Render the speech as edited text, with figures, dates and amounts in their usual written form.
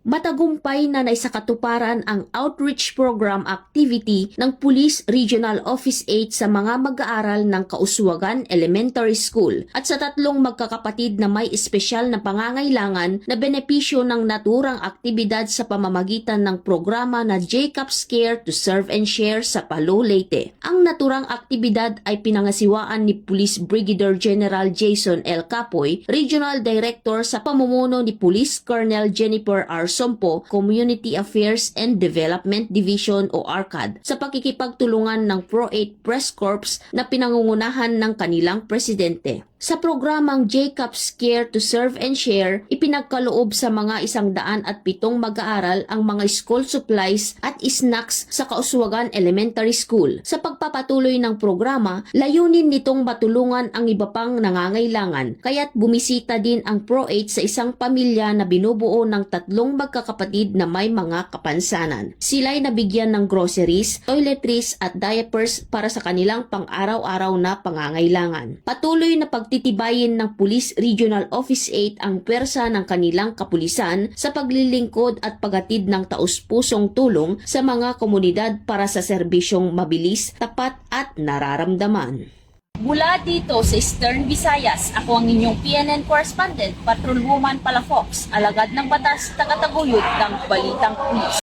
Matagumpay na naisakatuparan ang outreach program activity ng Police Regional Office 8 sa mga mag-aaral ng Kauswagan Elementary School at sa 3 magkakapatid na may espesyal na pangangailangan na benepisyo ng naturang aktibidad sa pamamagitan ng programa na Jacob's Care to Serve and Share sa Palo, Leyte. Ang naturang aktibidad ay pinangasiwaan ni Police Brigadier General Jason L. Capoy, Regional Director sa pamumuno ni Police Colonel Jennifer R. Sompo, Community Affairs and Development Division o ARCAD, sa pakikipagtulungan ng Pro-8 Press Corps na pinangungunahan ng kanilang presidente. Sa programang Jacob's Care to Serve and Share, ipinagkaloob sa mga 107 mag-aaral ang mga school supplies at snacks sa Kauswagan Elementary School. Sa pagpapatuloy ng programa, layunin nitong matulungan ang iba pang nangangailangan, kaya't bumisita din ang Pro-8 sa isang pamilya na binubuo ng 3 magkakapatid na may mga kapansanan. Sila'y nabigyan ng groceries, toiletries at diapers para sa kanilang pang-araw-araw na pangangailangan. Patuloy na pagtitibayin ng Police Regional Office 8 ang pwersa ng kanilang kapulisan sa paglilingkod at paghatid ng taus-pusong tulong sa mga komunidad para sa serbisyong mabilis, tapat at nararamdaman. Mula dito sa Eastern Visayas, ako ang inyong PNN correspondent, Patrolwoman Palafox, alagad ng batas, tagataguyod ng Balitang Pulis.